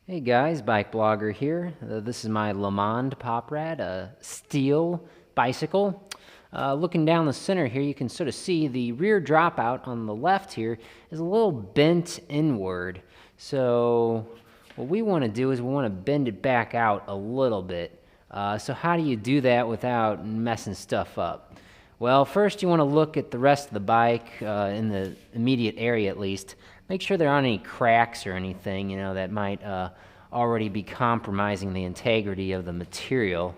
Hey guys, BikeBlogger here. This is my Le Monde Pop Rat, a steel bicycle. Looking down the center here, you can sort of see the rear dropout on the left here is a little bent inward. So what we want to do is we want to bend it back out a little bit. So how do you do that without messing stuff up? Well, first you want to look at the rest of the bike, in the immediate area at least. Make sure there aren't any cracks or anything, that might already be compromising the integrity of the material.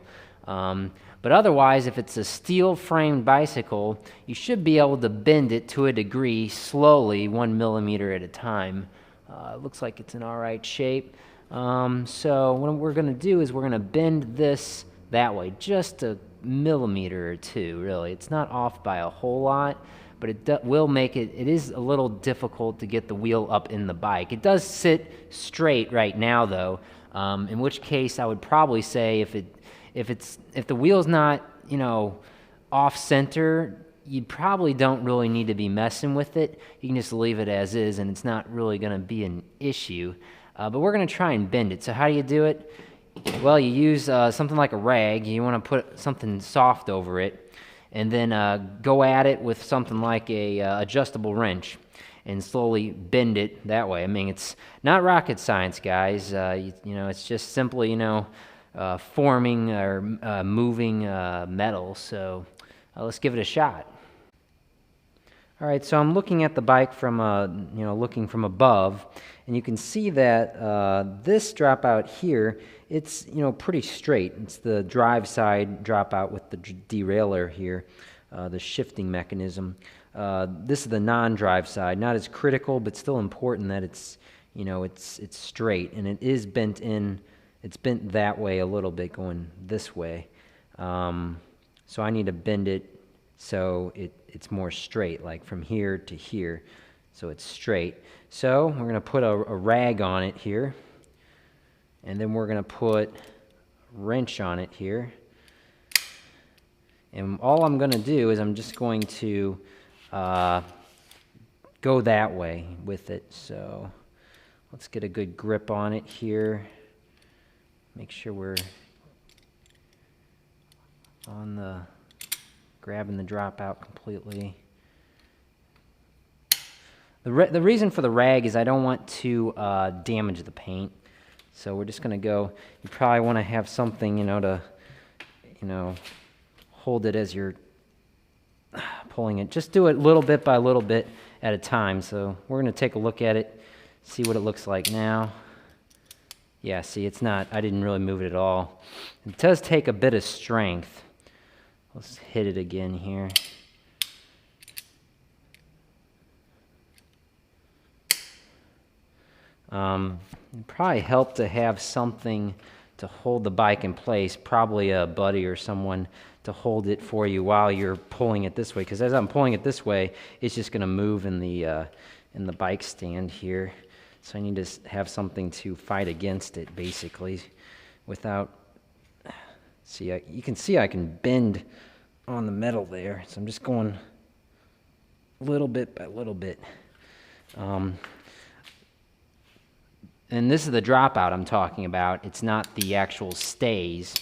But otherwise, if it's a steel-framed bicycle, you should be able to bend it to a degree slowly, 1 millimeter at a time. It looks like it's in all right shape. So what we're going to do is we're going to bend this that way, just a millimeter or two, really. It's not off by a whole lot, but it will make it is a little difficult to get the wheel up in the bike. It does sit straight right now, though, in which case I would probably say if the wheel's not, off center, you probably don't really need to be messing with it. You can just leave it as is, and it's not really going to be an issue. But we're going to try and bend it. So how do you do it? Well, you use something like a rag. You want to put something soft over it, and then go at it with something like a adjustable wrench and slowly bend it that way. I mean, it's not rocket science, guys. It's just simply, forming or moving metal. So let's give it a shot. All right, so I'm looking at the bike from, looking from above, and you can see that this dropout here, it's, pretty straight. It's the drive side dropout with the derailleur here, the shifting mechanism. This is the non-drive side, not as critical, but still important that it's, it's straight, and it is bent in. It's bent that way a little bit, going this way. So I need to bend it so it's more straight, like from here to here, so it's straight. So we're going to put a rag on it here, and then we're going to put a wrench on it here. And all I'm going to do is I'm just going to go that way with it. So let's get a good grip on it here. Make sure we're on grabbing the dropout completely. The reason for the rag is I don't want to damage the paint. So we're just going to go, you probably want to have something, to, hold it as you're pulling it. Just do it little bit by little bit at a time. So we're going to take a look at it, see what it looks like now. Yeah, see, it's not, I didn't really move it at all. It does take a bit of strength. Let's hit it again here. It'd probably help to have something to hold the bike in place, probably a buddy or someone to hold it for you while you're pulling it this way, because as I'm pulling it this way, it's just going to move in the bike stand here. So I need to have something to fight against it, basically, without... See, you can see I can bend on the metal there, so I'm just going little bit by little bit. And this is the dropout I'm talking about. It's not the actual stays.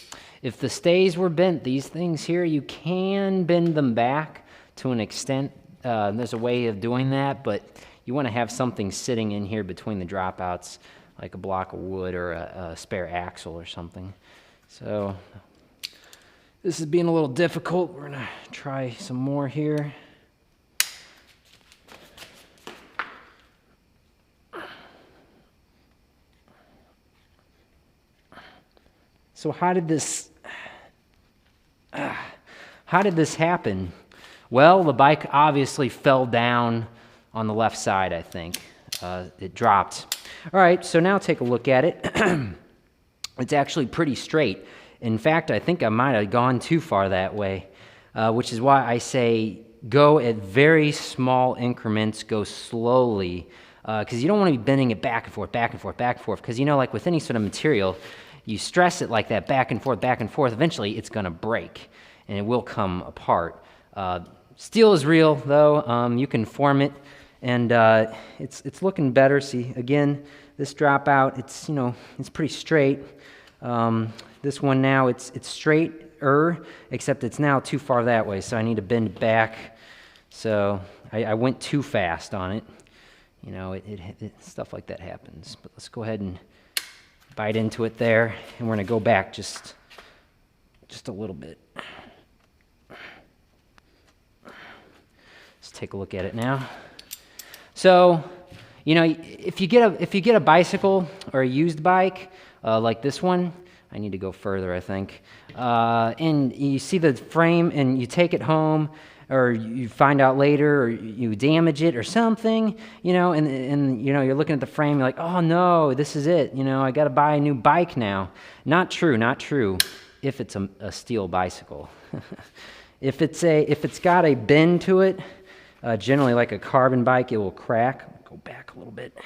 If the stays were bent, these things here, you can bend them back to an extent. There's a way of doing that, but you want to have something sitting in here between the dropouts, like a block of wood or a spare axle or something. So this is being a little difficult. We're going to try some more here. So how did this happen? Well, the bike obviously fell down on the left side, I think. It dropped. All right, so now take a look at it. It's actually pretty straight. In fact, I think I might have gone too far that way, which is why I say go at very small increments, go slowly, because you don't want to be bending it back and forth, back and forth, back and forth, because like with any sort of material, you stress it like that back and forth, eventually it's going to break, and it will come apart. Steel is real, though. You can form it and it's looking better. See, again, this dropout, it's, you know, it's pretty straight. This one now, it's straighter, except it's now too far that way, so I need to bend it back. So I went too fast on it. You know, stuff like that happens. But let's go ahead and bite into it there, and we're going to go back just a little bit. Let's take a look at it now. So, you know, if you get a bicycle or a used bike like this one, I need to go further, I think. And you see the frame, and you take it home, or you find out later, or you damage it or something, you know, and you know, you're looking at the frame, you're like, oh no, this is it, you know, I got to buy a new bike now. Not true, not true. If it's a steel bicycle, if it's got a bend to it, generally like a carbon bike, it will crack. Go back a little bit.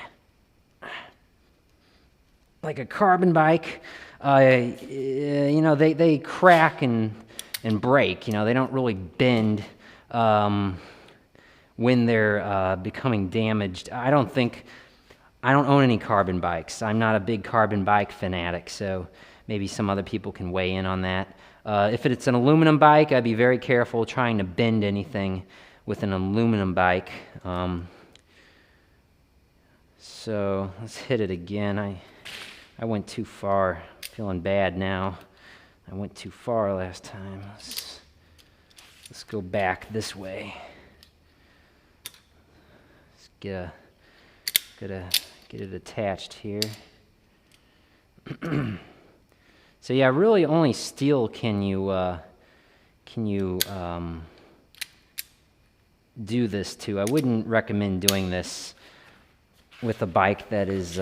Like a carbon bike, you know, they crack and break. You know, they don't really bend when they're becoming damaged. I don't own any carbon bikes. I'm not a big carbon bike fanatic, so maybe some other people can weigh in on that. If it's an aluminum bike, I'd be very careful trying to bend anything with an aluminum bike. So let's hit it again. I went too far. Feeling bad now. I went too far last time. Let's go back this way. Let's get it attached here. So yeah, really only steel can you do this to. I wouldn't recommend doing this with a bike that is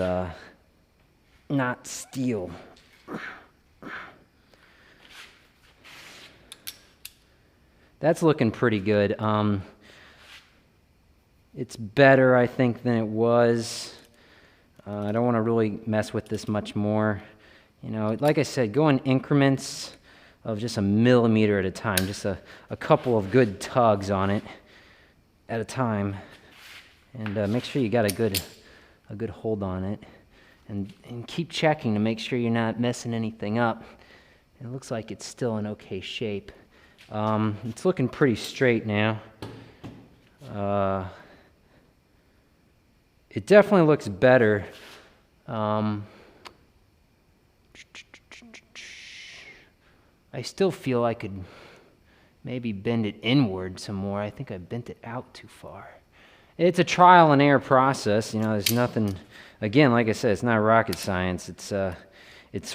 not steel. That's looking pretty good. It's better, I think, than it was. I don't want to really mess with this much more. You know, like I said, go in increments of just a millimeter at a time, just a couple of good tugs on it at a time, and make sure you got a good hold on it, and keep checking to make sure you're not messing anything up. It looks like it's still in okay shape. It's looking pretty straight now. It definitely looks better. I still feel I could maybe bend it inward some more. I think I bent it out too far. It's a trial and error process. You know, there's nothing, again, like I said, it's not rocket science. It's sort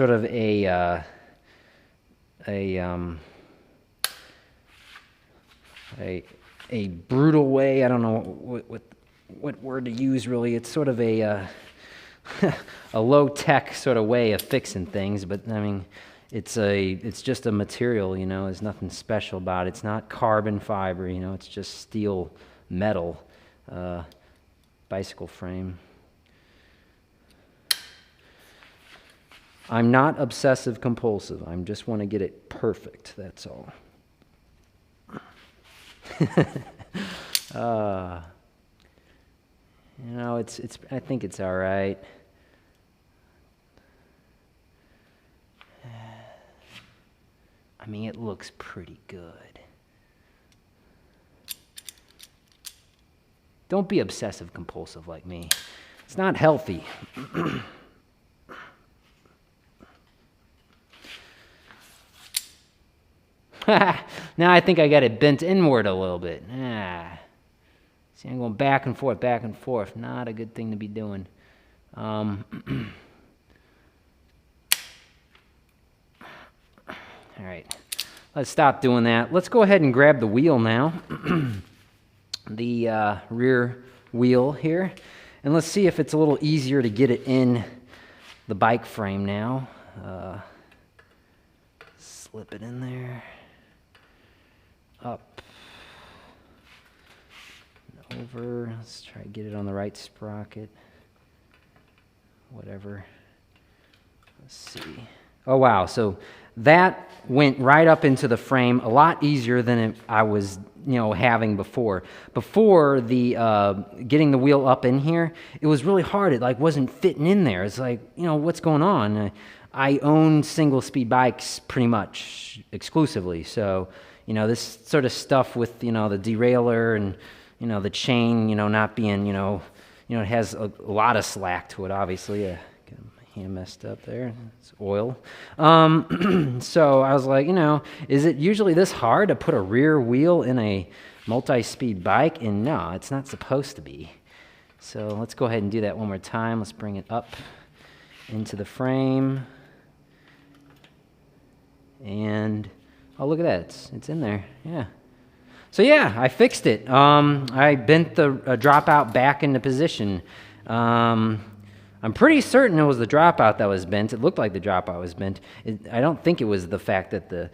of a brutal way. I don't know what word to use really. It's sort of a low-tech sort of way of fixing things, but I mean, it's just a material, you know. There's nothing special about it. It's not carbon fiber, you know. It's just steel metal bicycle frame. I'm not obsessive compulsive. I just want to get it perfect. That's all. You know, I think it's all right. I mean, it looks pretty good. Don't be obsessive compulsive like me. It's not healthy. Now I think I got it bent inward a little bit. See, I'm going back and forth, back and forth. Not a good thing to be doing. All right, let's stop doing that. Let's go ahead and grab the wheel now, the rear wheel here, and let's see if it's a little easier to get it in the bike frame now. Slip it in there, up, and over. Let's try to get it on the right sprocket, whatever. Let's see. Oh wow, so that went right up into the frame a lot easier than I was, having before. Before the getting the wheel up in here, it was really hard. It like wasn't fitting in there. It's like, what's going on? I own single speed bikes pretty much exclusively, so this sort of stuff with the derailleur and the chain not being it has a lot of slack to it, obviously. Got my hand messed up there. It's oil. So I was like, is it usually this hard to put a rear wheel in a multi-speed bike? And no, it's not supposed to be. So let's go ahead and do that one more time. Let's bring it up into the frame. And, oh, look at that. It's in there. Yeah. So yeah, I fixed it. I bent the dropout back into position. I'm pretty certain it was the dropout that was bent. It looked like the dropout was bent. I don't think it was the fact that the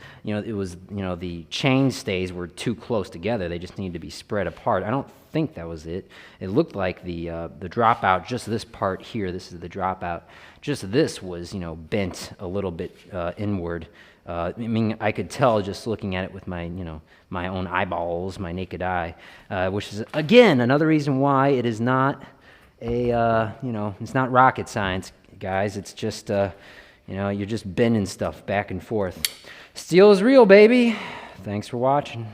chain stays were too close together. They just needed to be spread apart. I don't think that was it. It looked like the dropout, just this part here, this is the dropout, just this was, bent a little bit inward. I mean, I could tell just looking at it with my, my own eyeballs, my naked eye, which is, again, another reason why it is not it's not rocket science, guys. It's just, you're just bending stuff back and forth. Steel is real, baby. Thanks for watching.